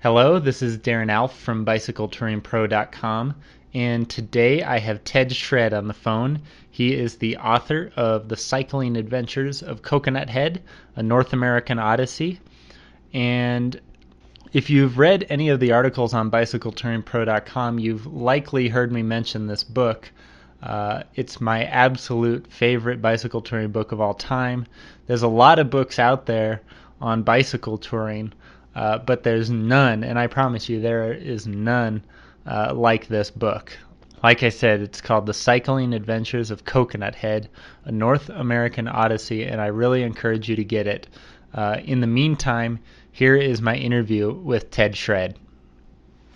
Hello, this is Darren Alf from BicycleTouringPro.com, and today I have Ted Schredd on the phone. He is the author of The Cycling Adventures of Coconut Head, a North American Odyssey. And if you've read any of the articles on BicycleTouringPro.com, you've likely heard me mention this book. It's my absolute favorite bicycle touring book of all time. There's a lot of books out there on bicycle touring, but there's none, and I promise you there is none like this book. Like I said, it's called The Cycling Adventures of Coconut Head, a North American Odyssey, and I really encourage you to get it. In the meantime, here is my interview with Ted Schredd.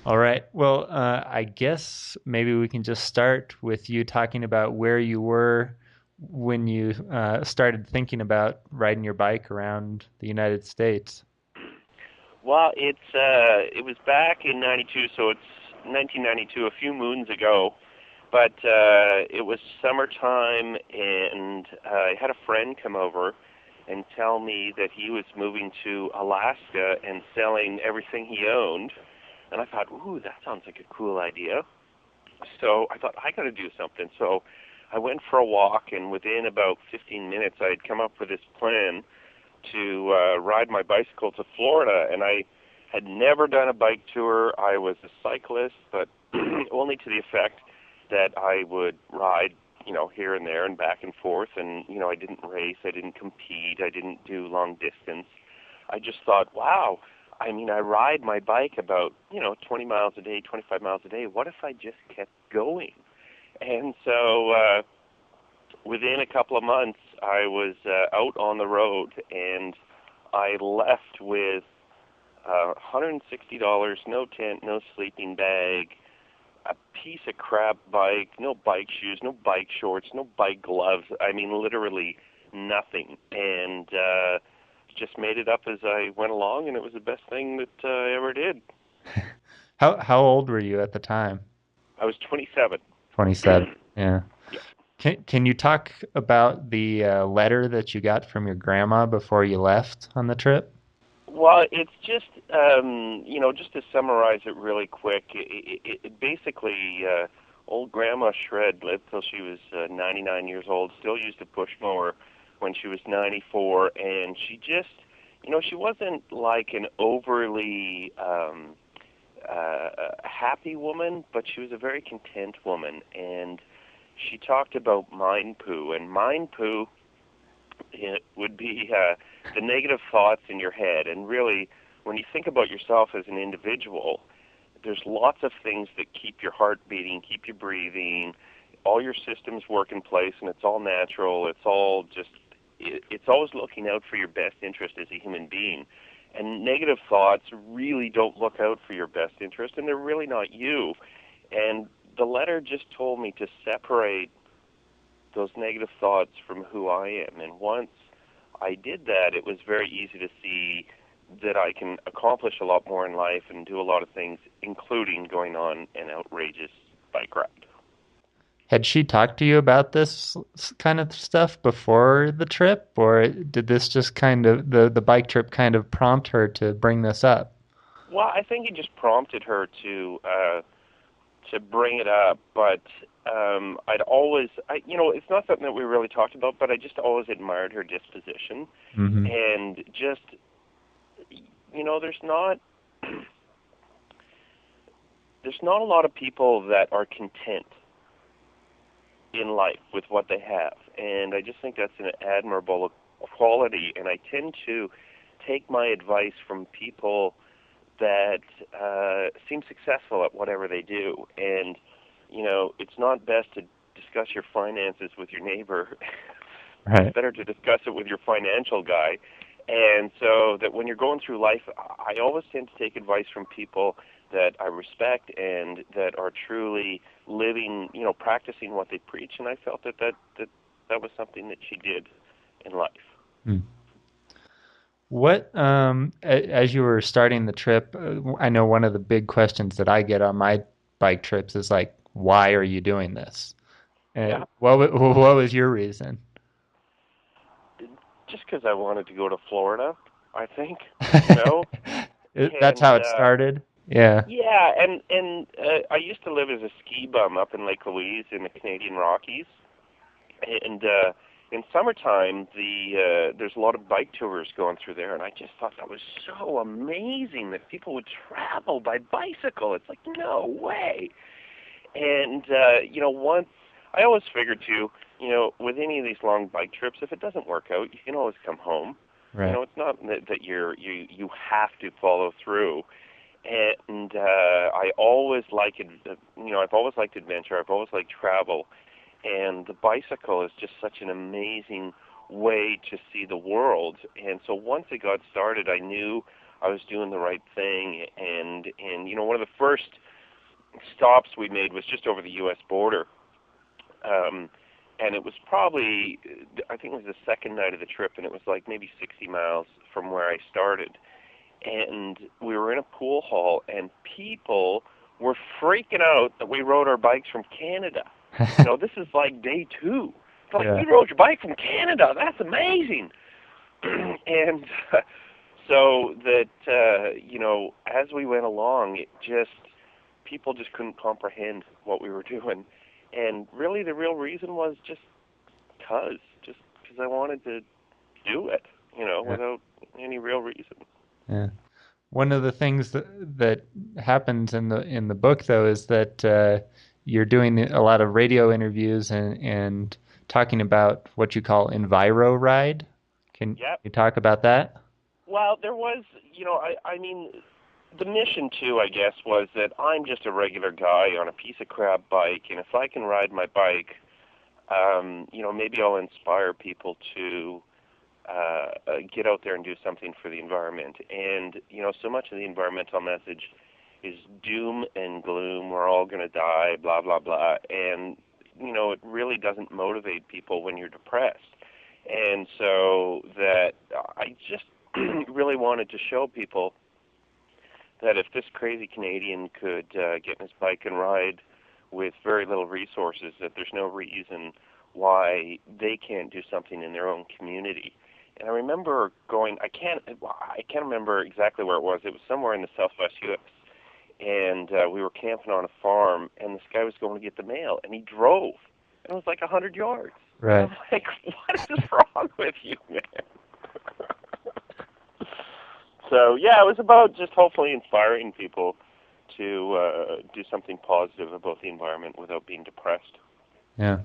All right. Well, I guess maybe we can just start with you talking about where you were when you started thinking about riding your bike around the United States. Well, it was back in '92, so it's 1992, a few moons ago. But it was summertime, and I had a friend come over and tell me that he was moving to Alaska and selling everything he owned. And I thought, ooh, that sounds like a cool idea. So I thought, I got to do something. So I went for a walk, and within about 15 minutes, I had come up with this plan to ride my bicycle to Florida. And I had never done a bike tour. I was a cyclist, but only to the effect that I would ride, here and there and back and forth. And, I didn't race. I didn't compete. I didn't do long distance. I just thought, wow, I ride my bike about, 20 miles a day, 25 miles a day. What if I just kept going? And so within a couple of months, I was out on the road, and I left with $160, no tent, no sleeping bag, a piece of crap bike, no bike shoes, no bike shorts, no bike gloves. Literally nothing. And just made it up as I went along, and it was the best thing that I ever did. How old were you at the time? I was 27. 27. Yeah. Yeah. Can you talk about the letter that you got from your grandma before you left on the trip? Well, it's just, just to summarize it really quick, it basically, old Grandma Schredd lived till she was 99 years old, still used a push mower when she was 94, and she just, she wasn't like an overly happy woman, but she was a very content woman, and she talked about mind poo, and mind poo, it would be the negative thoughts in your head. And really, when you think about yourself as an individual, there's lots of things that keep your heart beating, keep you breathing, all your systems work in place, and it's all natural. It's always looking out for your best interest as a human being. And negative thoughts really don't look out for your best interest, and they're really not you. And the letter just told me to separate those negative thoughts from who I am. And once I did that, it was very easy to see that I can accomplish a lot more in life and do a lot of things, including going on an outrageous bike ride. Had she talked to you about this kind of stuff before the trip, or did this just kind of, the bike trip kind of prompt her to bring this up? Well, I think it just prompted her to bring it up, but I'd always, it's not something that we really talked about, but I just always admired her disposition, Mm-hmm. and just, there's not a lot of people that are content in life with what they have, and I just think that's an admirable quality, and I tend to take my advice from people that seem successful at whatever they do. And, it's not best to discuss your finances with your neighbor. It's Right. better to discuss it with your financial guy. And so that when you're going through life, I always tend to take advice from people that I respect and that are truly living, practicing what they preach. And I felt that was something that she did in life. Hmm. What, as you were starting the trip, I know one of the big questions that I get on my bike trips is like, why are you doing this? Yeah. What was your reason? Just because I wanted to go to Florida, I think, you know. That's how And it started. Yeah. yeah, and I used to live as a ski bum up in Lake Louise in the Canadian Rockies, and in summertime there's a lot of bike tours going through there, and I just thought that was so amazing that people would travel by bicycle. It's like, no way. And once I always figured too, with any of these long bike trips, if it doesn't work out, you can always come home. Right. It's not that you have to follow through. And I always like I've always liked adventure. I've always liked travel, and the bicycle is just such an amazing way to see the world. And so once it got started, I knew I was doing the right thing. And one of the first stops we made was just over the U.S. border, and it was probably, I think it was the second night of the trip, and it was like maybe 60 miles from where I started. And we were in a pool hall, and people were freaking out that we rode our bikes from Canada. This is like day 2. It's like, you rode your bike from Canada. That's amazing. And so that, as we went along, people just couldn't comprehend what we were doing. And really the real reason was just because I wanted to do it, without any real reason. Yeah. One of the things that happens in the book, though, is that you're doing a lot of radio interviews and talking about what you call Enviro Ride. Can you talk about that? Well, there was, I mean, the mission too, I guess, was that I'm just a regular guy on a piece of crap bike, and if I can ride my bike, maybe I'll inspire people to get out there and do something for the environment. And, so much of the environmental message is doom and gloom. We're all going to die, blah, blah, blah. And, it really doesn't motivate people when you're depressed. And so that I just really wanted to show people that if this crazy Canadian could get in his bike and ride with very little resources, that there's no reason why they can't do something in their own community. And I remember going, I can't remember exactly where it was. It was somewhere in the southwest U.S. And we were camping on a farm, and this guy was going to get the mail, and he drove. And it was like 100 yards. Right. And I'm like, what is wrong with you, man? So, yeah, it was about just hopefully inspiring people to do something positive about the environment without being depressed. Yeah.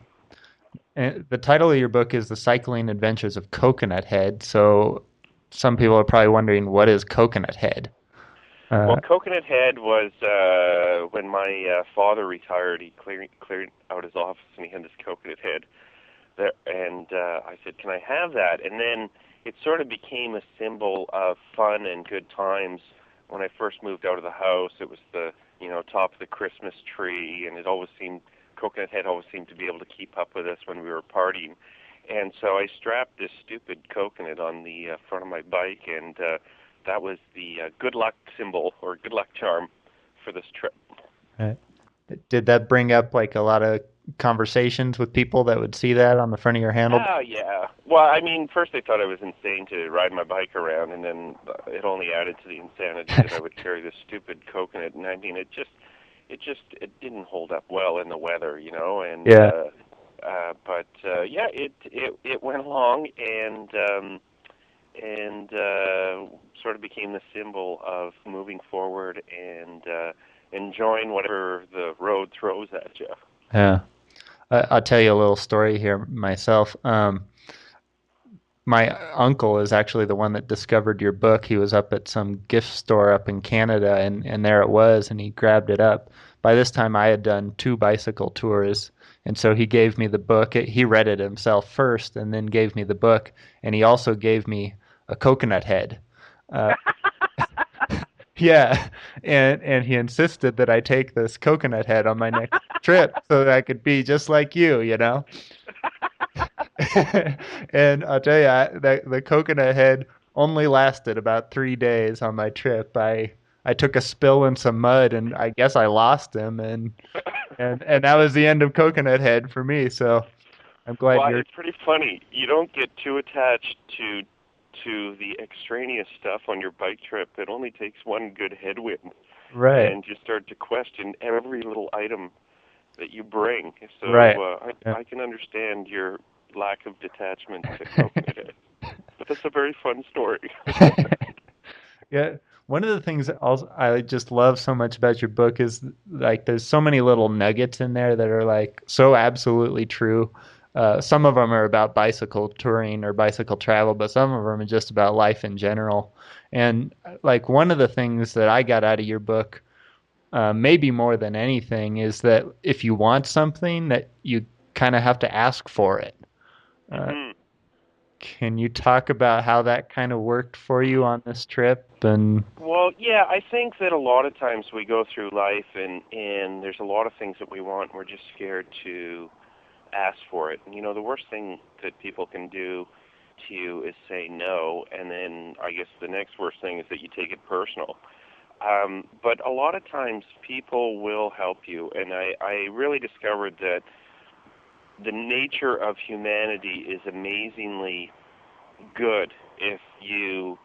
And the title of your book is The Cycling Adventures of Coconut Head. So some people are probably wondering, what is Coconut Head? Well, Coconut Head was when my father retired. He cleared out his office, and he had this coconut head there. And I said, can I have that? And then it sort of became a symbol of fun and good times. When I first moved out of the house, it was the top of the Christmas tree, and Coconut Head always seemed to be able to keep up with us when we were partying. And so I strapped this stupid coconut on the front of my bike, and that was the good luck symbol or good luck charm for this trip. Right. Did that bring up like a lot of conversations with people that would see that on the front of your handle? Oh, yeah. Well, I mean, first they thought I was insane to ride my bike around, and then it only added to the insanity that I would carry this stupid coconut. And I mean, it didn't hold up well in the weather, and yeah. It went along and sort of became the symbol of moving forward and enjoying whatever the road throws at you. Yeah. I'll tell you a little story here myself. My uncle is actually the one that discovered your book. He was up at some gift store up in Canada, and there it was, and he grabbed it up. By this time, I had done 2 bicycle tours, and so he gave me the book. He read it himself first and then gave me the book, and he also gave me a coconut head. Yeah, and he insisted that I take this coconut head on my next trip so that I could be just like you. And I'll tell you, the coconut head only lasted about 3 days on my trip. I took a spill in some mud, and I guess I lost him, and that was the end of Coconut Head for me. So I'm glad Well, it's pretty funny. You don't get too attached to to the extraneous stuff on your bike trip, it only takes one good headwind, Right. and you start to question every little item that you bring. So Right. I can understand your lack of detachment to Coconut Head. But that's a very fun story. Yeah. One of the things that also I just love so much about your book is like there's so many little nuggets in there that are like so absolutely true. Some of them are about bicycle touring or bicycle travel, but some of them are just about life in general. And like one of the things that I got out of your book, maybe more than anything, is that if you want something, that you kind of have to ask for it. Uh, Hmm. can you talk about how that kind of worked for you on this trip? And Well, yeah, I think that a lot of times we go through life and there's a lot of things that we want. We're just scared to ask for it. And, the worst thing that people can do to you is say no, and then I guess the next worst thing is that you take it personal. But a lot of times people will help you, and I really discovered that the nature of humanity is amazingly good if you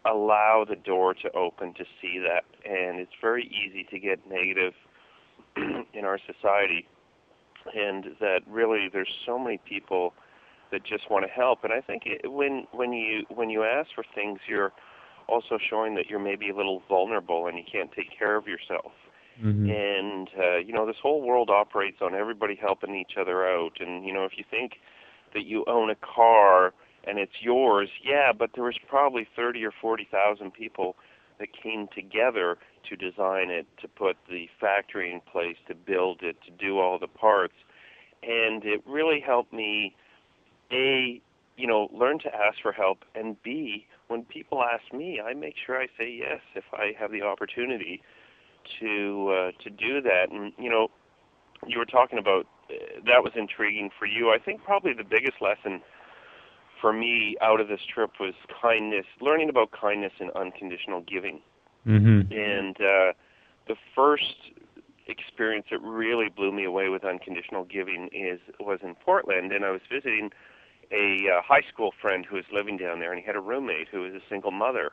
allow the door to open to see that. And it's very easy to get negative in our society, and that really there's so many people that just want to help. And I think when you ask for things, you're also showing that you're maybe a little vulnerable and you can't take care of yourself. Mhm. And this whole world operates on everybody helping each other out. And if you think that you own a car and it's yours, yeah, but there was probably 30 or 40,000 people that came together to design it, to put the factory in place, to build it, to do all the parts. And it really helped me, A, learn to ask for help, and B, when people ask me, I make sure I say yes if I have the opportunity to do that. And you were talking about that was intriguing for you. I think probably the biggest lesson for me out of this trip was kindness, learning about kindness and unconditional giving. Mhm. And the first experience that really blew me away with unconditional giving was in Portland, and I was visiting a high school friend who was living down there, and he had a roommate who was a single mother.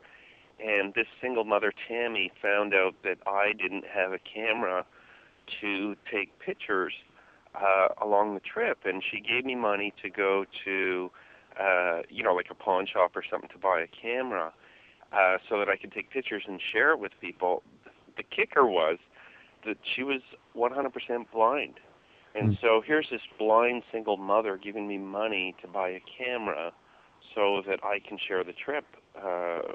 And this single mother, Tammy, found out that I didn't have a camera to take pictures along the trip, and she gave me money to go to, like a pawn shop or something to buy a camera so that I could take pictures and share it with people. The kicker was that she was 100% blind. And so here's this blind single mother giving me money to buy a camera so that I can share the trip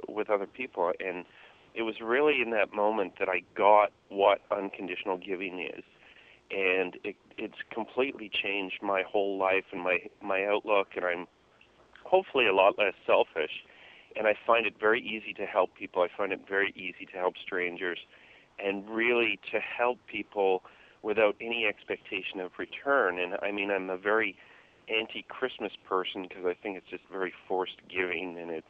with other people. And it was really in that moment that I got what unconditional giving is. And it's completely changed my whole life and my outlook, and I'm hopefully a lot less selfish. And I find it very easy to help people. I find it very easy to help strangers, and really to help people without any expectation of return. And I mean, I'm a very anti-Christmas person because I think it's just very forced giving, and it's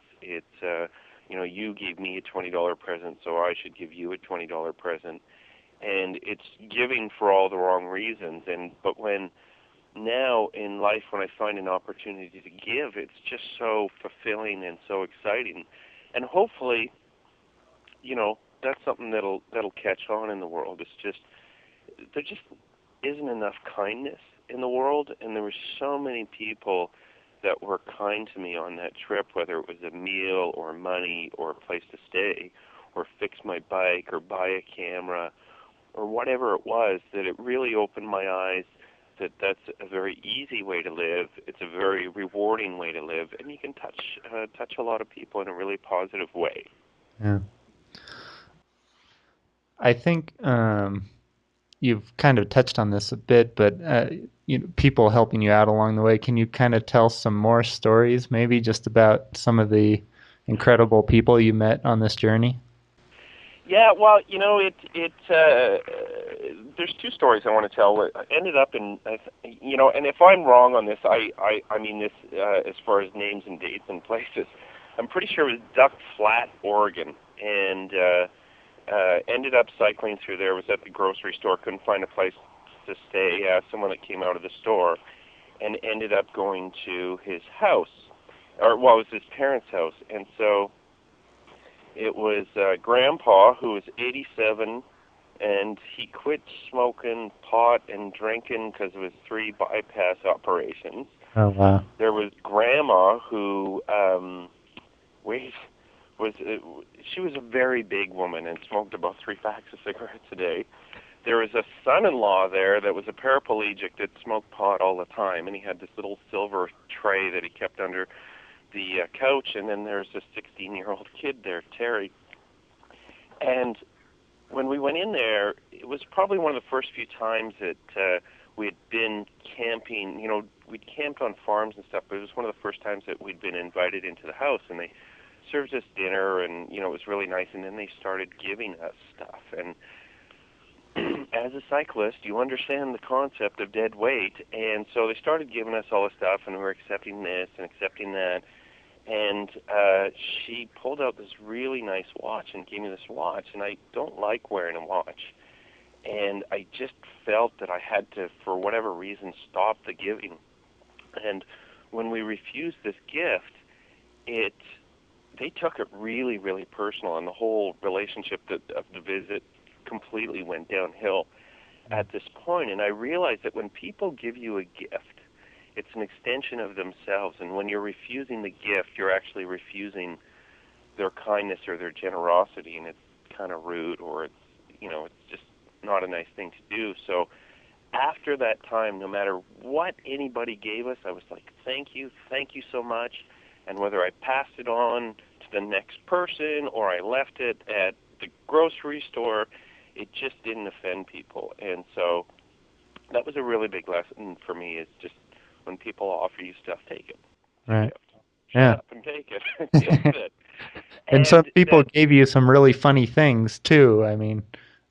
you gave me a $20 present, so I should give you a $20 present, and it's giving for all the wrong reasons. But when now in life, when I find an opportunity to give, it's just so fulfilling and so exciting, and hopefully, that's something that'll catch on in the world. It's just there just isn't enough kindness in the world, and there were so many people that were kind to me on that trip, whether it was a meal or money or a place to stay or fix my bike or buy a camera or whatever it was, that it really opened my eyes that that's a very easy way to live. It's a very rewarding way to live, and you can touch a lot of people in a really positive way. Yeah. I think you've kind of touched on this a bit, but people helping you out along the way. Can you kind of tell some more stories, maybe just about some of the incredible people you met on this journey? Yeah, well, there's two stories I want to tell. It ended up in, and if I'm wrong on this, I mean this as far as names and dates and places. I'm pretty sure it was Duck Flat, Oregon, and ended up cycling through there. Was at the grocery store, couldn't find a place to stay. Someone that came out of the store, and ended up going to his house. or well, it was his parents' house, and so it was Grandpa, who was 87, and he quit smoking pot and drinking because of his 3 bypass operations. Oh, wow. There was Grandma, who weighed she was a very big woman and smoked about 3 packs of cigarettes a day. There was a son-in-law there that was a paraplegic that smoked pot all the time, and he had this little silver tray that he kept under the couch, and then there's this 16-year-old kid there, Terry. And when we went in there, it was probably one of the first few times that we had been camping. You know, we'd camped on farms and stuff, but it was one of the first times that we'd been invited into the house, and they served us dinner, and, you know, it was really nice, and then they started giving us stuff. And as a cyclist, you understand the concept of dead weight, and so they started giving us all the stuff, and we were accepting this and accepting that, and she pulled out this really nice watch and gave me this watch, and I don't like wearing a watch, and I just felt that I had to, for whatever reason, stop the giving. And when we refused this gift, they took it really, really personal, and the whole relationship of the visit completely went downhill at this point. And I realized that when people give you a gift, it's an extension of themselves, and when you're refusing the gift, you're actually refusing their kindness or their generosity, and it's kind of rude, or it's, you know, it's just not a nice thing to do. So after that time, no matter what anybody gave us, I was like, thank you so much. And whether I passed it on to the next person or I left it at the grocery store, it just didn't offend people. And so that was a really big lesson for me, is just when people offer you stuff, take it. Right. Shut Yeah. up and take it. That's it. And some people gave you some really funny things too. I mean,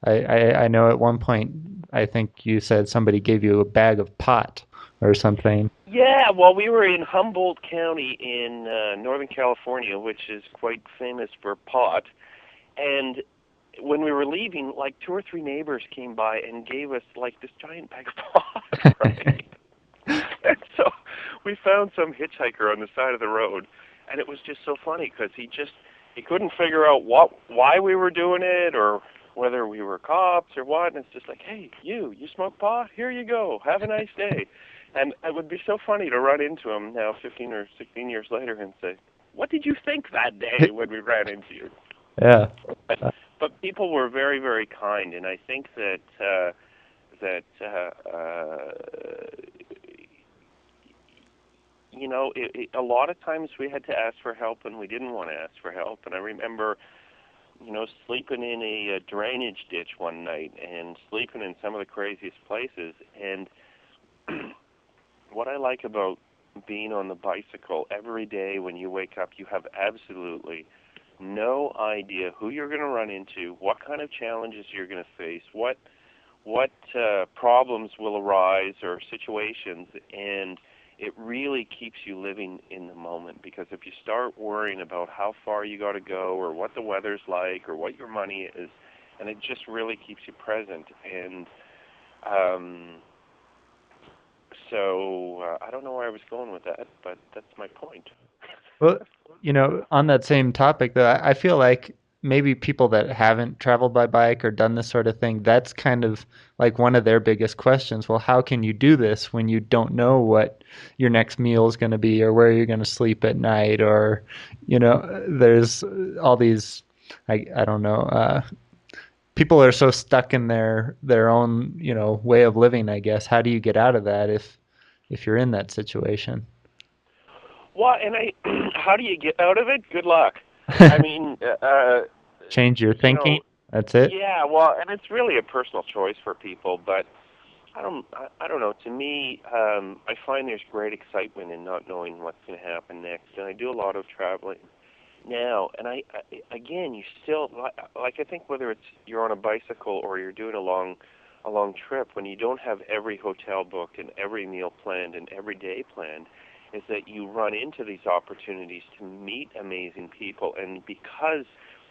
I know at one point, I think you said somebody gave you a bag of pot or something. Yeah, well, we were in Humboldt County in Northern California, which is quite famous for pot. And when we were leaving, like 2 or 3 neighbors came by and gave us like this giant bag of pot, right? And so we found some hitchhiker on the side of the road, and it was just so funny because he couldn't figure out why we were doing it, or whether we were cops or what. And it's just like, hey, you smoke pot? Here you go. Have a nice day. And it would be so funny to run into him now 15 or 16 years later and say, what did you think that day when we ran into you? Yeah. But people were very, very kind, and I think that you know, a lot of times we had to ask for help and we didn't want to ask for help. And I remember, you know, sleeping in a drainage ditch one night and sleeping in some of the craziest places. And what I like about being on the bicycle, every day when you wake up, you have absolutely no idea who you're going to run into, what kind of challenges you're going to face, what problems will arise or situations, and it really keeps you living in the moment. Because if you start worrying about how far you got to go or what the weather's like or what your money is, and it just really keeps you present. And so I don't know where I was going with that, but that's my point. Well, you know, on that same topic, though, I feel like maybe people that haven't traveled by bike or done this sort of thing, that's kind of like one of their biggest questions. Well, how can you do this when you don't know what your next meal is going to be or where you're going to sleep at night? Or, you know, there's all these, I don't know, people are so stuck in their own, you know, way of living, I guess. How do you get out of that if you're in that situation? Well, and how do you get out of it? Good luck. I mean, Change your you know, thinking. That's it. yeah. Well, and it's really a personal choice for people, but I don't know. To me, I find there's great excitement in not knowing what's going to happen next, and I do a lot of traveling now. And I again, you still like. I think whether it's you're on a bicycle or you're doing a long trip, when you don't have every hotel booked and every meal planned and every day planned, is that you run into these opportunities to meet amazing people. And because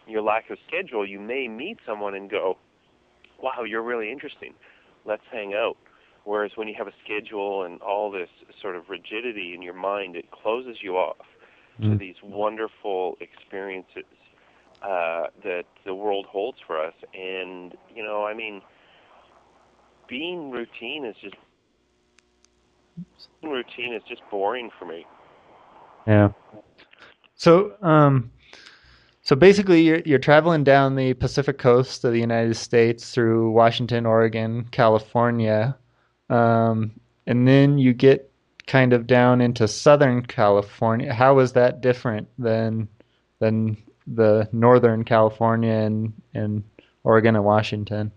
your lack of schedule, you may meet someone and go, wow, you're really interesting. Let's hang out. Whereas when you have a schedule and all this sort of rigidity in your mind, it closes you off. to Mm. these wonderful experiences that the world holds for us. And, I mean, being routine is just boring for me. Yeah. So, so basically, you're traveling down the Pacific coast of the United States through Washington, Oregon, California, and then you get kind of down into Southern California. How is that different than the Northern California and Oregon and Washington?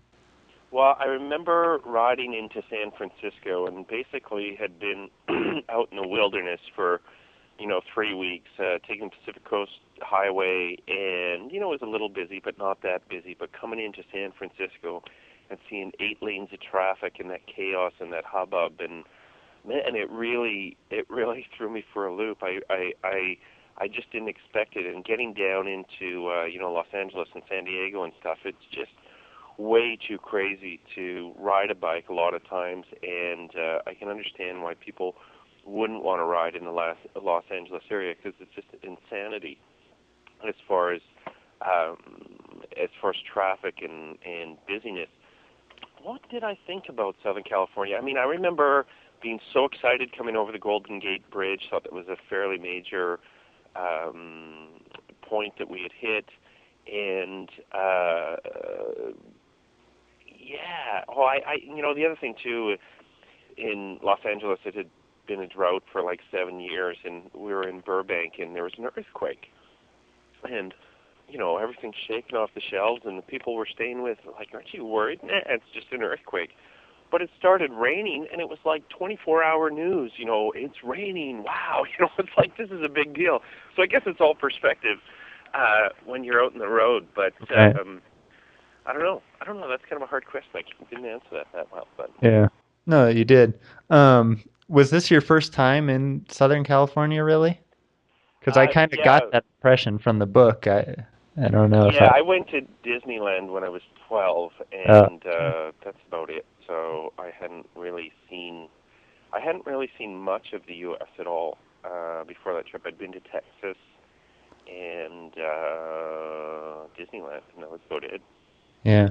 Well, I remember riding into San Francisco and basically had been out in the wilderness for 3 weeks, taking the Pacific Coast Highway, and it was a little busy, but not that busy. But coming into San Francisco and seeing 8 lanes of traffic and that chaos and that hubbub, and man, it really threw me for a loop. I just didn't expect it. And getting down into Los Angeles and San Diego and stuff, it's just way too crazy to ride a bike a lot of times, and I can understand why people wouldn't want to ride in the Los Angeles area, because it's just insanity as far as traffic and busyness. What did I think about Southern California? I mean, I remember being so excited coming over the Golden Gate Bridge. Thought that was a fairly major point that we had hit, and yeah. Oh, the other thing too, in Los Angeles, it had been a drought for like 7 years, and we were in Burbank, and there was an earthquake, and everything's shaking off the shelves, and the people we're staying with were like, "Aren't you worried?" Nah, it's just an earthquake. But it started raining, and it was like 24-hour news. It's raining. Wow. It's like, this is a big deal. So I guess it's all perspective when you're out on the road. But Okay. I don't know. That's kind of a hard question. I didn't answer that well. But Yeah. No, you did. Was this your first time in Southern California, really? Because I kind of got yeah, that impression from the book. I don't know if yeah. I. I went to Disneyland when I was 12, Oh, and that's about it. So I hadn't really seen much of the U.S. at all before that trip. I'd been to Texas and Disneyland, and that was about it. yeah.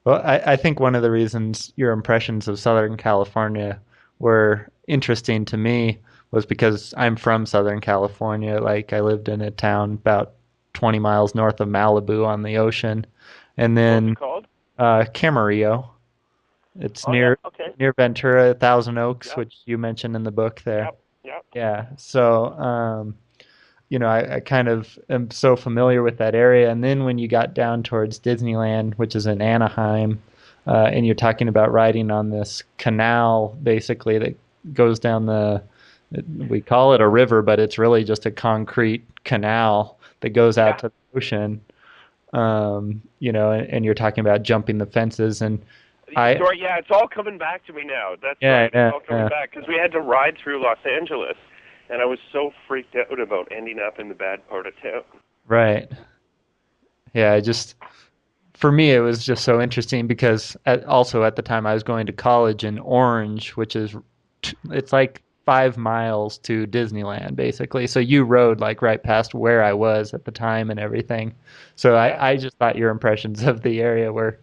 Well, I think one of the reasons your impressions of Southern California were interesting to me was because I'm from Southern California. Like, I lived in a town about 20 miles north of Malibu on the ocean, and What was it then called? Camarillo. It's Oh yeah, near okay. near Ventura, Thousand Oaks, Yep, which you mentioned in the book there. yep, yep. Yeah. So, I kind of am so familiar with that area. And then when you got down towards Disneyland, which is in Anaheim, and you're talking about riding on this canal, basically, that goes down we call it a river, but it's really just a concrete canal that goes out Yeah. to the ocean. And you're talking about jumping the fences. And I, Sorry, yeah, it's all coming back to me now. That's yeah, right. It's yeah, all coming yeah. back because we had to ride through Los Angeles, and I was so freaked out about ending up in the bad part of town. Right. Yeah, for me, it was just so interesting because also at the time I was going to college in Orange, which is it's like 5 miles to Disneyland, basically. So you rode like right past where I was at the time and everything. So Yeah. I just thought your impressions of the area were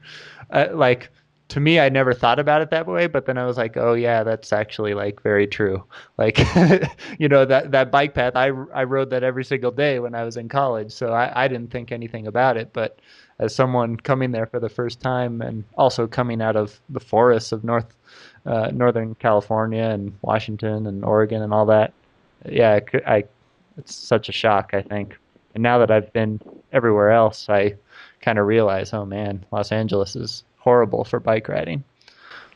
like to me, I never thought about it that way, but then I was like, oh yeah, that's actually like very true. Like, that bike path, I rode that every single day when I was in college, so I didn't think anything about it. But as someone coming there for the first time and also coming out of the forests of Northern California and Washington and Oregon and all that, yeah, it's such a shock, I think. And now that I've been everywhere else, I kind of realize, oh man, Los Angeles is horrible for bike riding.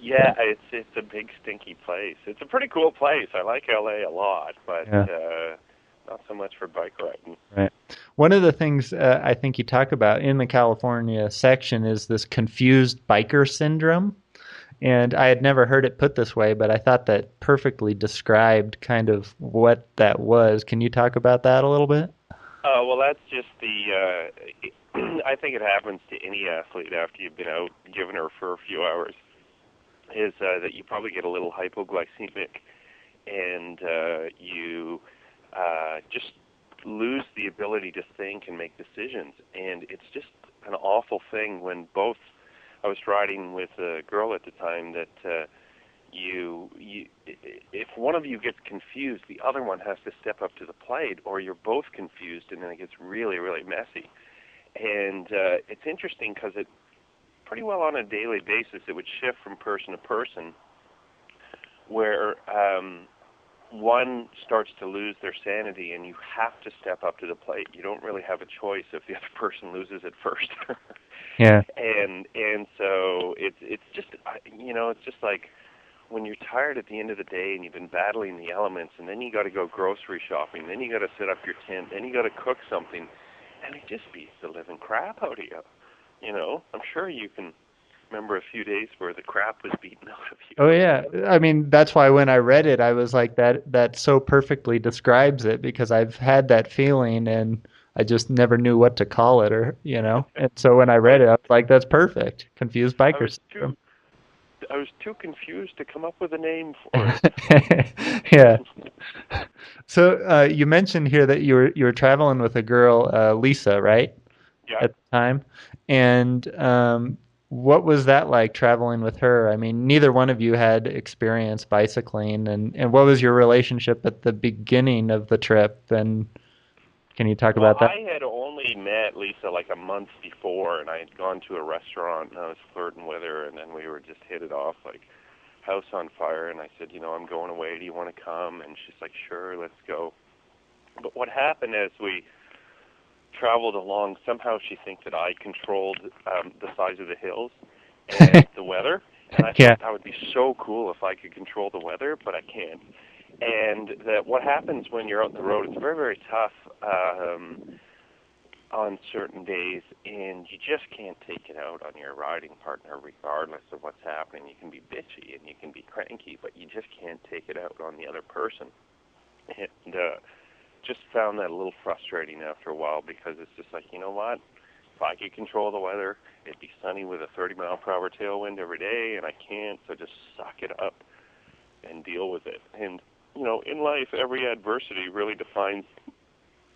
Yeah, it's a big stinky place. It's a pretty cool place. I like LA a lot, but Yeah, not so much for bike riding. right. One of the things I think you talk about in the California section is this confused biker syndrome. And I had never heard it put this way, but I thought that perfectly described kind of what that was. Can you talk about that a little bit? Well, that's just the. I think it happens to any athlete after you've been out giving her for a few hours. Is that you probably get a little hypoglycemic, and you just lose the ability to think and make decisions. And it's just an awful thing when both, I was riding with a girl at the time that you if one of you gets confused, the other one has to step up to the plate, or you're both confused, and then it gets really, really messy. And it's interesting because it pretty well on a daily basis, it would shift from person to person, where one starts to lose their sanity, and you have to step up to the plate. You don't really have a choice if the other person loses it first. Yeah. And so it's just it's just like when you're tired at the end of the day and you've been battling the elements, and then you got to go grocery shopping, then you got to set up your tent, then you got to cook something, and it just beats the living crap out of you. I'm sure you can remember a few days where the crap was beaten out of you. Oh yeah. I mean, that's why when I read it, I was like, that so perfectly describes it, because I've had that feeling and I just never knew what to call it, or. And so when I read it, I was like, that's perfect. Confused biker syndrome. I was too confused to come up with a name for it. Yeah. So you mentioned here that you were traveling with a girl, Lisa, right? Yeah. At the time. And what was that like, traveling with her? I mean, neither one of you had experience bicycling, and what was your relationship at the beginning of the trip? And can you talk about that? I had only met Lisa like a month before, and I had gone to a restaurant, and I was flirting with her, and then we were just hit it off like house on fire. And I said, I'm going away. Do you want to come? And she's like, sure, let's go. But what happened as we traveled along, somehow she thinks that I controlled the size of the hills and the weather. And I thought that would be so cool if I could control the weather, but I can't. And that what happens when you're out on the road, it's very, very tough on certain days, and you just can't take it out on your riding partner regardless of what's happening. You can be bitchy and you can be cranky, but you just can't take it out on the other person. And just found that a little frustrating after a while, because it's just like, you know what? If I could control the weather, it'd be sunny with a 30-mile-per-hour tailwind every day, and I can't, so just suck it up and deal with it. And in life, every adversity really defines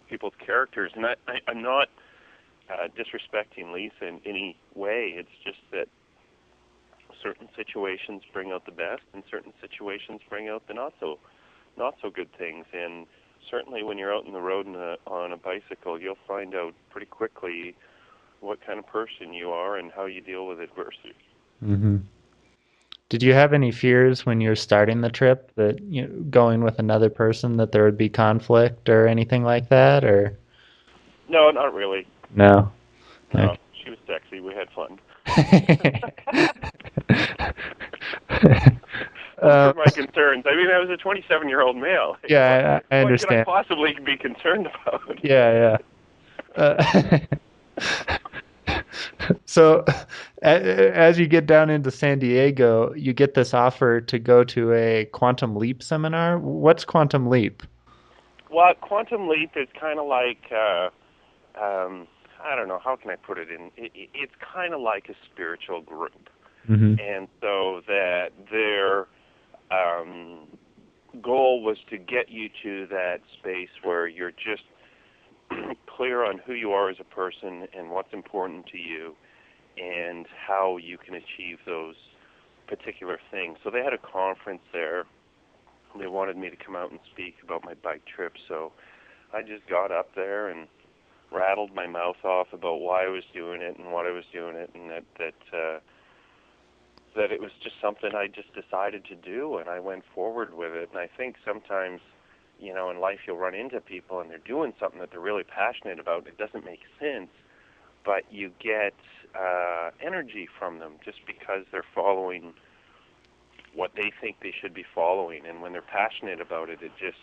people's characters. And I'm not disrespecting Lisa in any way. It's just that certain situations bring out the best, and certain situations bring out the not so good things. And certainly when you're out on the road on a bicycle, you'll find out pretty quickly what kind of person you are and how you deal with adversity. Mm-hmm. Did you have any fears when you were starting the trip that, going with another person, that there would be conflict or anything like that, or? No, not really. No. No, she was sexy. We had fun. Those were my concerns. I mean, I was a 27-year-old male. Yeah, I understand. What could I possibly be concerned about? Yeah. So, as you get down into San Diego, you get this offer to go to a Quantum Leap seminar. What's Quantum Leap? Well, Quantum Leap is kind of like, I don't know, how can I put it in? It's kind of like a spiritual group. Mm-hmm. And so that their goal was to get you to that space where you're just clear on who you are as a person and what's important to you and how you can achieve those particular things. So they had a conference there. They wanted me to come out and speak about my bike trip, so I just got up there and rattled my mouth off about why I was doing it and what I was doing it, and that it was just something I just decided to do, and I went forward with it. And I think sometimes, in life you'll run into people and they're doing something that they're really passionate about. It doesn't make sense, but you get energy from them just because they're following what they think they should be following. And when they're passionate about it, it just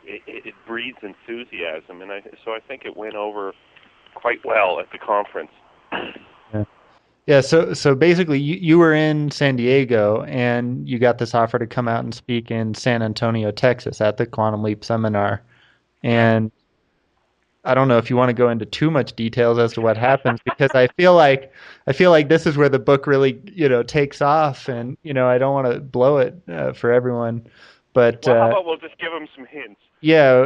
it breeds enthusiasm. And so I think it went over quite well at the conference. Yeah, so basically you were in San Diego and you got this offer to come out and speak in San Antonio, Texas at the Quantum Leap seminar. And I don't know if you want to go into too much details as to what happens, because I feel like this is where the book really, takes off, and I don't want to blow it for everyone. But how about we'll just give them some hints? Yeah.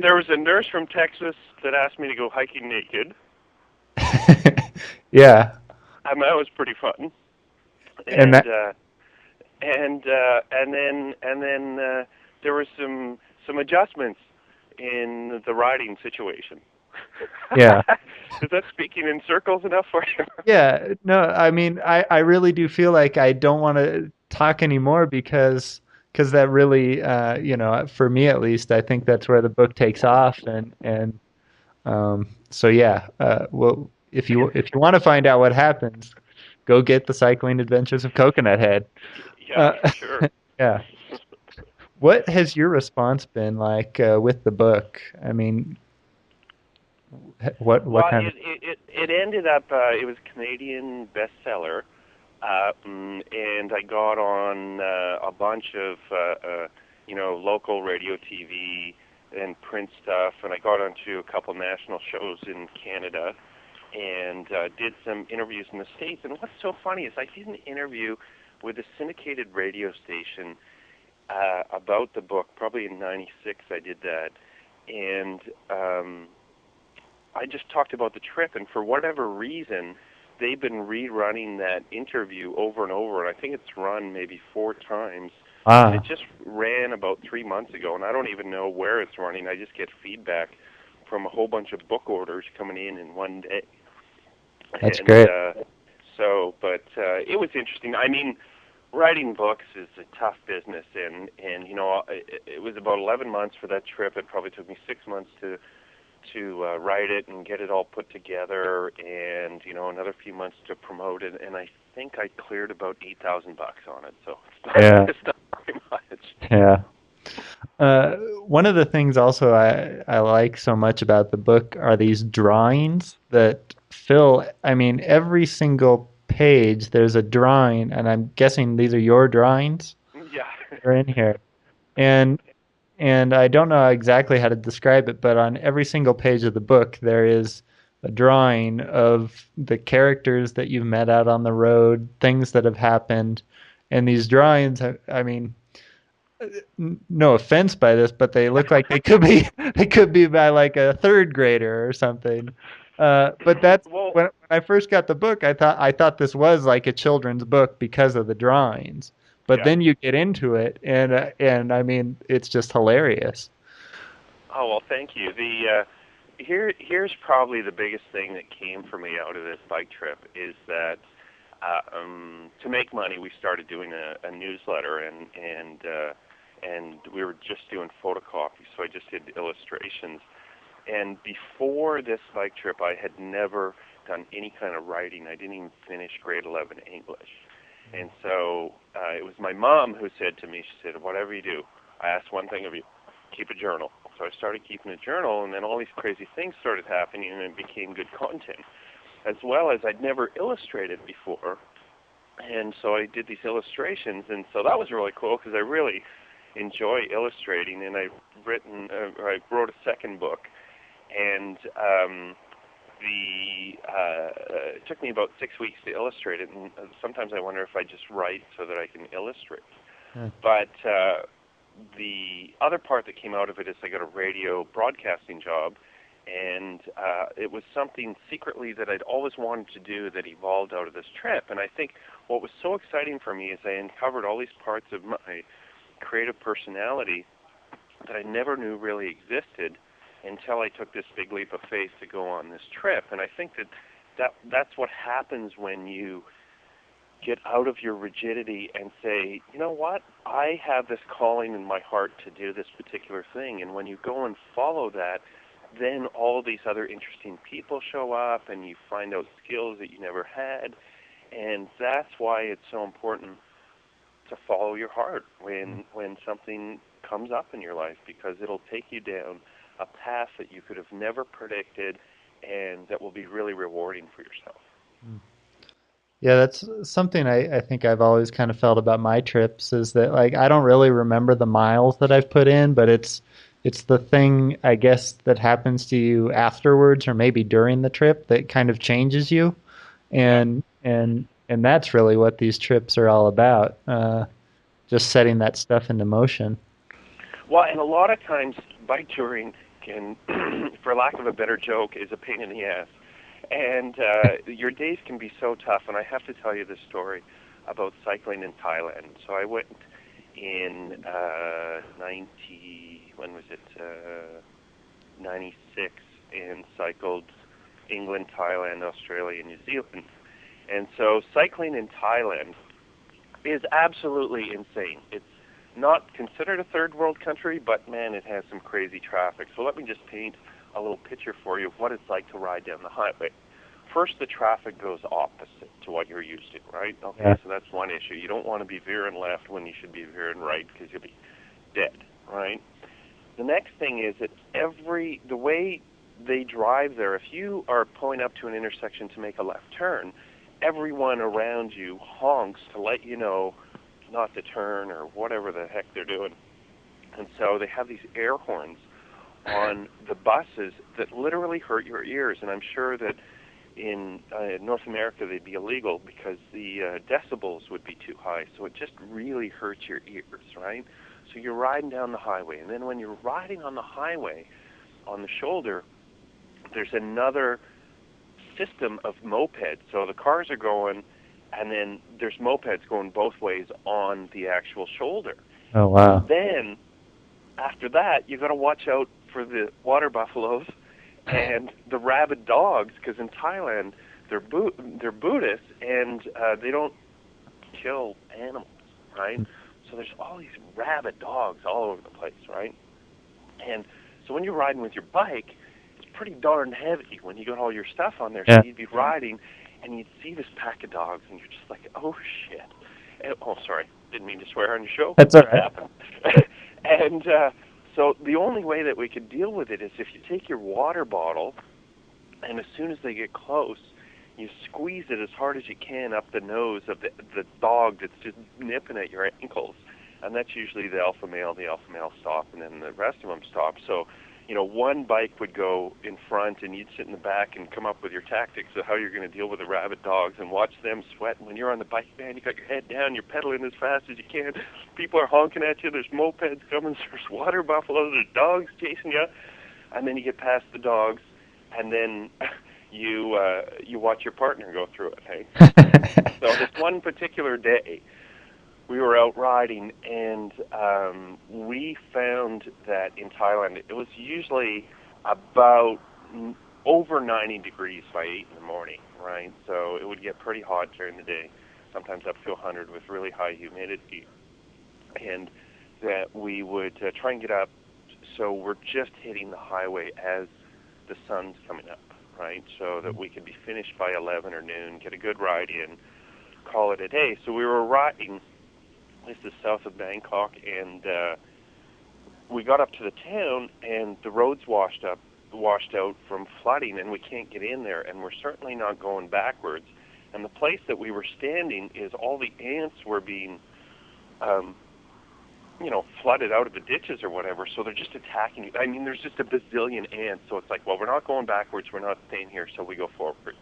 There was a nurse from Texas that asked me to go hiking naked, Yeah. and that was pretty fun. And And that, uh, and then there were some adjustments in the riding situation. yeah. Is that speaking in circles enough for you? Yeah. No, I mean, I really do feel like I don't want to talk anymore because that really, for me at least, I think that's where the book takes off. So yeah, well, if you want to find out what happens, go get the Cycling Adventures of Coconut Head. Yeah, Uh, for sure. yeah. What has your response been like with the book? I mean, what Well, kind of? it ended up it was a Canadian bestseller, and I got on a bunch of local radio, TV, and print stuff, and I got onto a couple national shows in Canada, and did some interviews in the States. And what's so funny is I did an interview with a syndicated radio station about the book. Probably in '96 I did that, and I just talked about the trip, and for whatever reason, they've been rerunning that interview over and over, and I think it's run maybe 4 times. And it Ah, just ran about 3 months ago, and I don't even know where it's running. I just get feedback from a whole bunch of book orders coming in one day. that's And great. but it was interesting. I mean, writing books is a tough business, and it was about 11 months for that trip. It probably took me 6 months to write it and get it all put together, and another few months to promote it. And I think I cleared about $8,000 on it, so Yeah, it's not very much. yeah. One of the things also I like so much about the book are these drawings that fill, I mean, every single page there's a drawing, and I'm guessing these are your drawings Yeah. that are in here. And and I don't know exactly how to describe it, but on every single page of the book there is a drawing of the characters that you've met out on the road, things that have happened, and these drawings, I mean, no offense by this, but they look like they could be they could be by like a third grader or something. But that's Well, when I first got the book, I thought this was like a children's book because of the drawings. But yeah. then you get into it, and I mean, it's just hilarious. Oh well, thank you. Here's probably the biggest thing that came for me out of this bike trip is that to make money, we started doing a newsletter, and we were just doing photocopies, so I just did illustrations. And before this bike trip, I had never done any kind of writing. I didn't even finish grade 11 English. And so it was my mom who said to me, she said, whatever you do, I ask one thing of you, keep a journal. So I started keeping a journal, and then all these crazy things started happening, and it became good content. As well as I'd never illustrated before, and so I did these illustrations, and so that was really cool because I really enjoy illustrating, and I wrote a second book, and it took me about 6 weeks to illustrate it, and sometimes I wonder if I just write so that I can illustrate. Yeah. But the other part that came out of it is I got a radio broadcasting job, and it was something secretly that I'd always wanted to do that evolved out of this trip. And I think what was so exciting for me is I uncovered all these parts of my creative personality that I never knew really existed until I took this big leap of faith to go on this trip. And I think that's what happens when you get out of your rigidity and say, you know what, I have this calling in my heart to do this particular thing. And when you go and follow that, then all these other interesting people show up, and you find out skills that you never had. And that's why it's so important to follow your heart when something comes up in your life, because it'll take you down a path that you could have never predicted, and that will be really rewarding for yourself. Yeah, that's something I think I've always kind of felt about my trips is that like I don't really remember the miles that I've put in, but it's the thing I guess that happens to you afterwards or maybe during the trip that kind of changes you, Yeah. and that's really what these trips are all about. Just setting that stuff into motion. Well, and a lot of times bike touring can, for lack of a better joke, is a pain in the ass. And your days can be so tough. And I have to tell you this story about cycling in Thailand. So I went in 96, and cycled England, Thailand, Australia, New Zealand. And so cycling in Thailand is absolutely insane. It's not considered a third world country, but man, it has some crazy traffic. So let me just paint a little picture for you of what it's like to ride down the highway. First, the traffic goes opposite to what you're used to, right? Okay, yeah. So that's one issue. You don't want to be veering left when you should be veering right because you'll be dead, right? The next thing is that the way they drive there, if you are pulling up to an intersection to make a left turn, everyone around you honks to let you know not to turn or whatever the heck they're doing. And so they have these air horns on the buses that literally hurt your ears. And I'm sure that in North America they'd be illegal because the decibels would be too high. So it just really hurts your ears, right? So you're riding down the highway. And then when you're riding on the highway, on the shoulder, there's another system of mopeds. So the cars are going, and then there's mopeds going both ways on the actual shoulder. Oh, wow. And then after that, you got to watch out for the water buffaloes and the rabid dogs, because in Thailand they're Buddhists and they don't kill animals, right? So there's all these rabid dogs all over the place, right? And so when you're riding with your bike, it's pretty darn heavy when you got all your stuff on there. Yeah. So you'd be riding, and you'd see this pack of dogs, and you're just like, oh, shit. And, oh, sorry, didn't mean to swear on your show. That's all right. And so the only way that we could deal with it is if you take your water bottle, and as soon as they get close, you squeeze it as hard as you can up the nose of the dog that's just nipping at your ankles. And that's usually the alpha male. The alpha male stop, and then the rest of them stop. So, one bike would go in front, and you'd sit in the back and come up with your tactics of how you're going to deal with the rabid dogs and watch them sweat. And when you're on the bike, man, you got your head down, you're pedaling as fast as you can. People are honking at you. There's mopeds coming. There's water buffaloes. There's dogs chasing you. And then you get past the dogs, and then you watch your partner go through it. Hey. So this one particular day, we were out riding, and we found that in Thailand, it was usually about over 90 degrees by 8 in the morning, right? So it would get pretty hot during the day, sometimes up to 100 with really high humidity. And that we would try and get up, so we're just hitting the highway as the sun's coming up, right? So that we could be finished by 11 or noon, get a good ride in, call it a day. So we were riding. This is south of Bangkok, and we got up to the town, and the road's washed out from flooding, and we can't get in there, and we're certainly not going backwards. And the place that we were standing is all the ants were being, flooded out of the ditches or whatever, so they're just attacking you. I mean, there's just a bazillion ants, so it's like, well, we're not going backwards, we're not staying here, so we go forwards.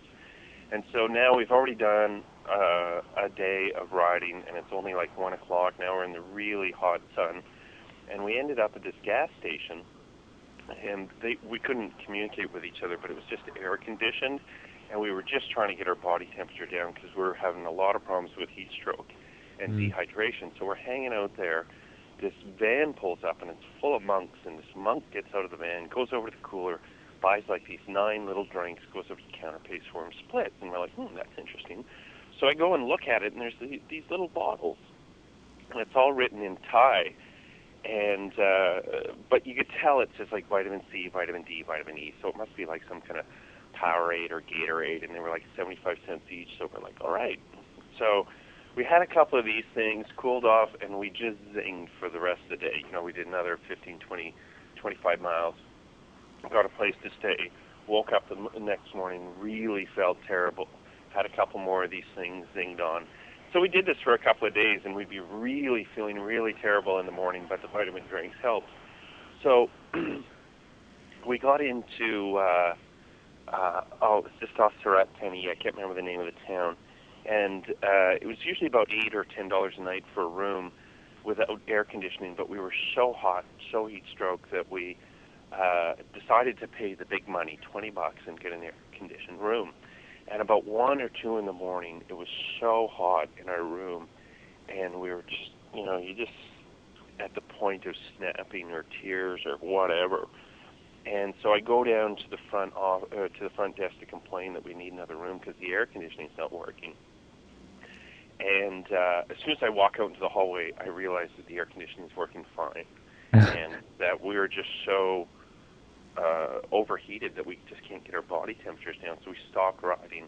And so now we've already done a day of riding, and it's only like 1 o'clock. Now we're in the really hot sun, and we ended up at this gas station, and we couldn't communicate with each other, but it was just air conditioned, and we were just trying to get our body temperature down because we were having a lot of problems with heat stroke and dehydration. So we're hanging out there. This van pulls up, and it's full of monks, and this monk gets out of the van, goes over to the cooler, buys like these 9 little drinks, goes over to the counter, pays for them, splits, and we're like, that's interesting. So I go and look at it, and there's these little bottles, and it's all written in Thai, and but you could tell it says like vitamin C, vitamin D, vitamin E, so it must be like some kind of Powerade or Gatorade, and they were like 75 cents each, so we're like, all right. So we had a couple of these things, cooled off, and we just zinged for the rest of the day. We did another 15, 20, 25 miles. Got a place to stay, woke up the next morning, really felt terrible, had a couple more of these things zinged on. So we did this for a couple of days, and we'd be really feeling really terrible in the morning, but the vitamin drinks helped. So we got into, it's just off Surat Thani, I can't remember the name of the town, and it was usually about $8 or $10 a night for a room without air conditioning, but we were so hot, so heat stroke that we decided to pay the big money, $20, and get an air-conditioned room. And about 1 or 2 in the morning, it was so hot in our room, and we were just, you just at the point of snapping or tears or whatever. And so I go down to the front desk to complain that we need another room because the air conditioning's not working. And as soon as I walk out into the hallway, I realize that the air conditioning is working fine, and that we were just so overheated that we just can't get our body temperatures down. So we stopped riding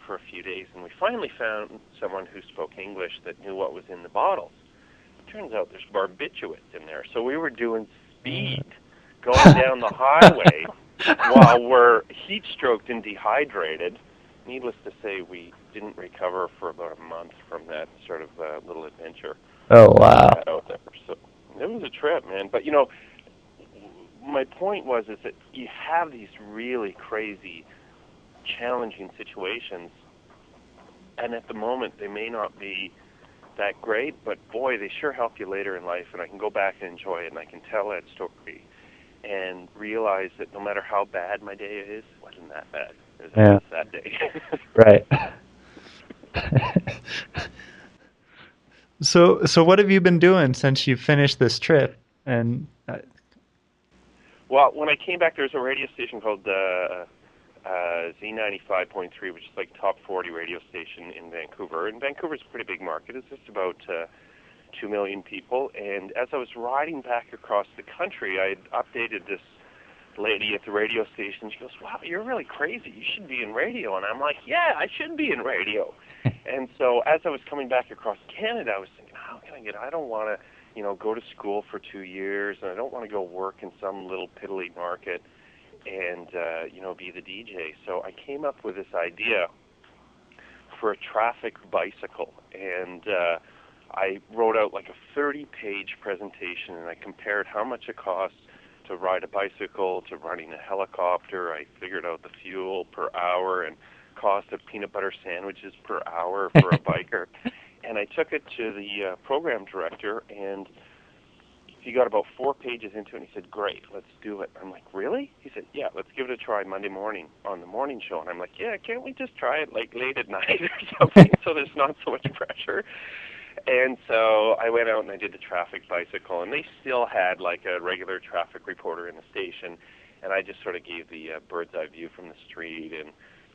for a few days, and we finally found someone who spoke English that knew what was in the bottles. It turns out there's barbiturates in there. So we were doing speed going down the highway while we're heat-stroked and dehydrated. Needless to say, we didn't recover for about a month from that sort of little adventure. Oh, wow. Out there. So it was a trip, man. But, my point is that you have these really crazy, challenging situations, and at the moment they may not be that great, but boy, they sure help you later in life, and I can go back and enjoy it, and I can tell that story and realize that no matter how bad my day is, it wasn't that bad. It was that day. Right. So what have you been doing since you finished this trip? And well, when I came back, there was a radio station called Z95.3, which is like top 40 radio station in Vancouver. And Vancouver's a pretty big market. It's just about 2 million people. And as I was riding back across the country, I updated this lady at the radio station. She goes, "Wow, you're really crazy. You should be in radio." And I'm like, "Yeah, I should be in radio." And so as I was coming back across Canada, I was thinking, how can I I don't want to, go to school for 2 years, and I don't want to go work in some little piddly market and, be the DJ. So I came up with this idea for a traffic bicycle, and I wrote out like a 30-page presentation, and I compared how much it costs to ride a bicycle to running a helicopter. I figured out the fuel per hour and cost of peanut butter sandwiches per hour for a biker. And I took it to the program director, and he got about 4 pages into it, and he said, "Great, let's do it." I'm like, "Really?" He said, "Yeah, let's give it a try Monday morning on the morning show." And I'm like, "Yeah, can't we just try it like late at night or something so there's not so much pressure?" And so I went out and I did the traffic bicycle, and they still had like a regular traffic reporter in the station, and I just sort of gave the bird's eye view from the street, and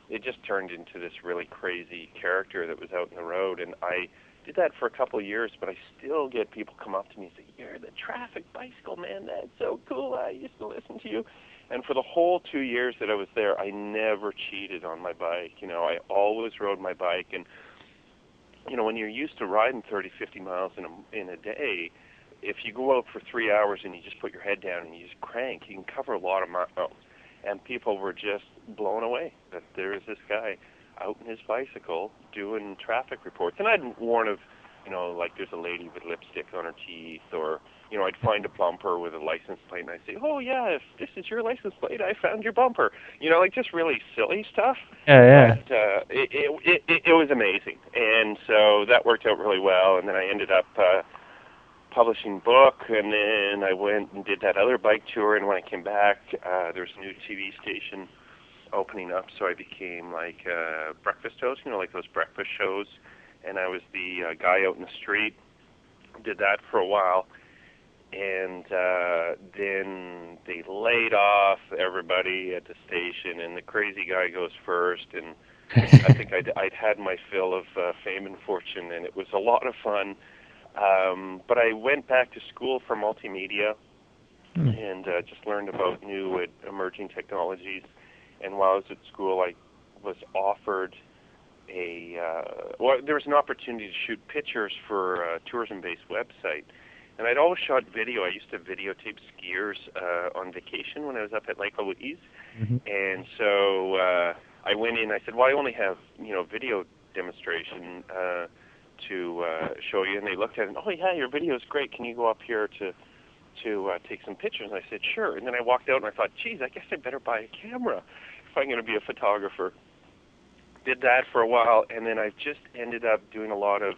it just turned into this really crazy character that was out in the road. And I did that for a couple of years, but I still get people come up to me and say, "You're the traffic bicycle man, that's so cool, I used to listen to you." And for the whole 2 years that I was there, I never cheated on my bike. I always rode my bike. And when you're used to riding 30, 50 miles in a day, if you go out for 3 hours and you just put your head down and you just crank, you can cover a lot of miles. And people were just blown away that there is this guy out in his bicycle doing traffic reports. And I'd warn of, like there's a lady with lipstick on her teeth, or, I'd find a bumper with a license plate, and I'd say, "Oh, yeah, if this is your license plate, I found your bumper." Like just really silly stuff. Yeah. But it was amazing. And so that worked out really well. And then I ended up publishing book, and then I went and did that other bike tour. And when I came back, there was a new TV station opening up, so I became like a breakfast host, like those breakfast shows, and I was the guy out in the street. Did that for a while, and then they laid off everybody at the station, and the crazy guy goes first, and I think I'd had my fill of fame and fortune, and it was a lot of fun. But I went back to school for multimedia and just learned about new emerging technologies. And while I was at school, I was offered there was an opportunity to shoot pictures for a tourism-based website. And I'd always shot video. I used to videotape skiers on vacation when I was up at Lake Louise. Mm-hmm. And so I went in. I said, "Well, I only have video demonstration to show you." And they looked at it. "Oh yeah, your video is great. Can you go up here to take some pictures?" And I said, "Sure." And then I walked out and I thought, "Geez, I guess I better buy a camera if I'm going to be a photographer." Did that for a while, and then I've just ended up doing a lot of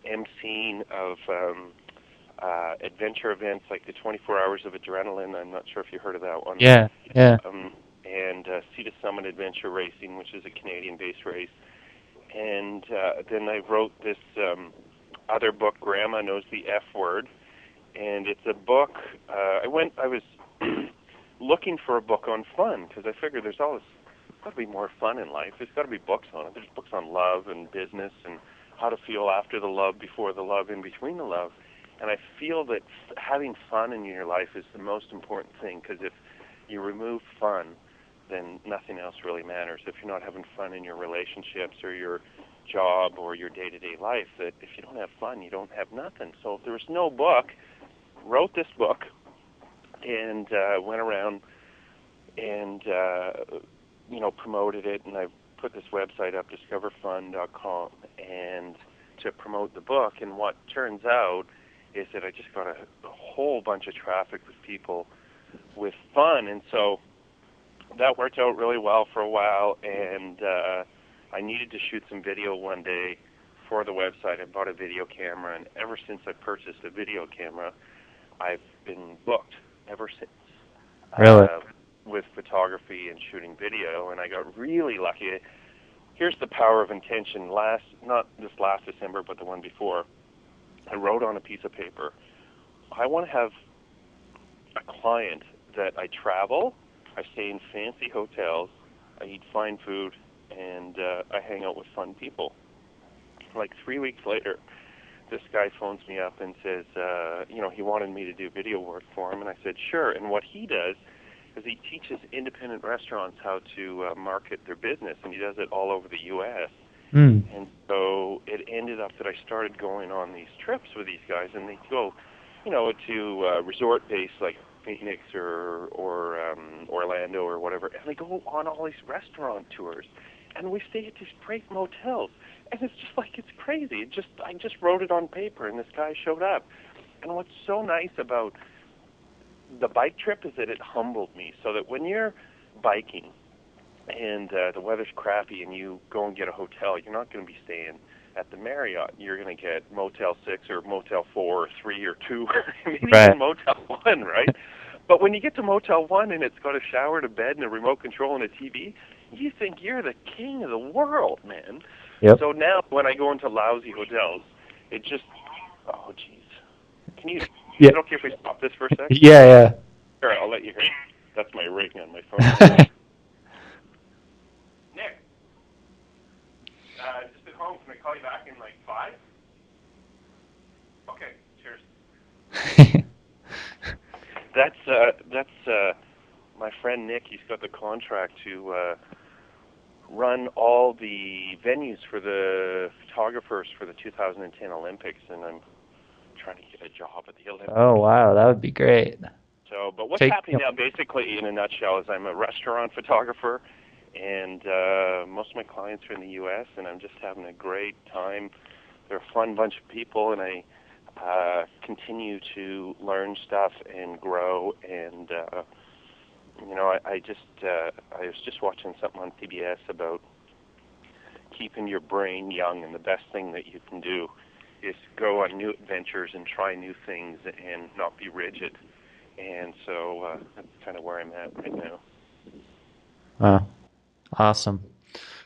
emceeing of adventure events like the 24 Hours of Adrenaline. I'm not sure if you heard of that one. Yeah, yeah. And Sea to Summit Adventure Racing, which is a Canadian-based race. And then I wrote this other book, Grandma Knows the F Word, and it's a book. I was looking for a book on fun because I figured there's always got to be more fun in life. There's got to be books on it. There's books on love and business and how to feel after the love, before the love, in between the love. And I feel that having fun in your life is the most important thing, because if you remove fun, then nothing else really matters. If you're not having fun in your relationships or your job or your day-to-day life, that if you don't have fun, you don't have nothing. So if there was no book, wrote this book and went around and promoted it, and I put this website up, discoverfun.com, and to promote the book. And what turns out is that I just got a whole bunch of traffic with people with fun, and so that worked out really well for a while. And I needed to shoot some video one day for the website. I bought a video camera, and ever since I purchased a video camera, I've been booked ever since. Really? With photography and shooting video, and I got really lucky. Here's the power of intention. Not this last December, but the one before, I wrote on a piece of paper, I want to have a client that I travel, I stay in fancy hotels, I eat fine food, and I hang out with fun people. Like 3 weeks later, this guy phones me up and says, he wanted me to do video work for him, and I said, sure. And what he does is he teaches independent restaurants how to market their business, and he does it all over the U.S. And so it ended up that I started going on these trips with these guys, and they go, to resort base like Phoenix or Orlando or whatever, and they go on all these restaurant tours, and we stay at these great motels, and it's just like, it's crazy. I just wrote it on paper, and this guy showed up. And what's so nice about the bike trip is that it humbled me, so that when you're biking and the weather's crappy and you go and get a hotel, you're not going to be staying at the Marriott. You're going to get Motel 6 or Motel 4 or 3 or 2, maybe even Motel 1, right? But when you get to Motel 1 and it's got a shower, a bed, and a remote control and a TV, you think you're the king of the world, man. Yep. So now when I go into lousy hotels, it just, oh, jeez. Can you, is it okay if we stop this for a second? Yeah. Sure, I'll let you hear. That's my ring on my phone. Nick, just at home. Can I call you back in like 5? Okay, cheers. That's my friend Nick. He's got the contract to run all the venues for the photographers for the 2010 Olympics, and I'm trying to get a job at the Olympics. Oh, wow, that would be great. So, but what's happening now, basically, in a nutshell, is I'm a restaurant photographer, and most of my clients are in the U.S., and I'm just having a great time. They're a fun bunch of people, and I continue to learn stuff and grow. And I was just watching something on PBS about keeping your brain young, and the best thing that you can do is go on new adventures and try new things and not be rigid. And so that's kind of where I'm at right now. Wow. Awesome.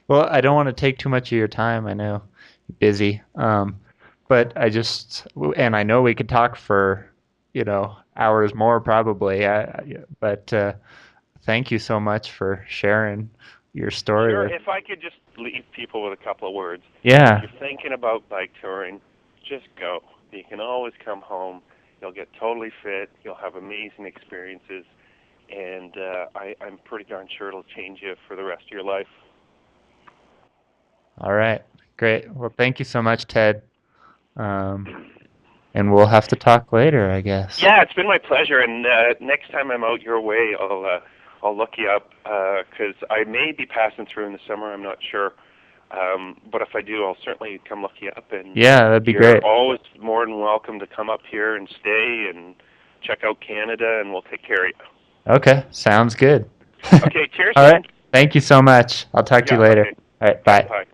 Well, I don't want to take too much of your time. I know you're busy. But and I know we could talk for, hours more probably. But thank you so much for sharing your story. Sure, if I could just leave people with a couple of words. Yeah. If you're thinking about bike touring, just go. You can always come home. You'll get totally fit. You'll have amazing experiences. And I'm pretty darn sure it'll change you for the rest of your life. All right. Great. Well, thank you so much, Ted. And we'll have to talk later, I guess. Yeah, it's been my pleasure. And next time I'm out your way, I'll look you up because I may be passing through in the summer. I'm not sure. But if I do, I'll certainly come look you up. And yeah, that'd be great. You're always more than welcome to come up here and stay and check out Canada, and we'll take care of you. Okay, sounds good. Okay, cheers. All right, thank you so much. I'll talk to you later. Okay. All right, bye. Bye.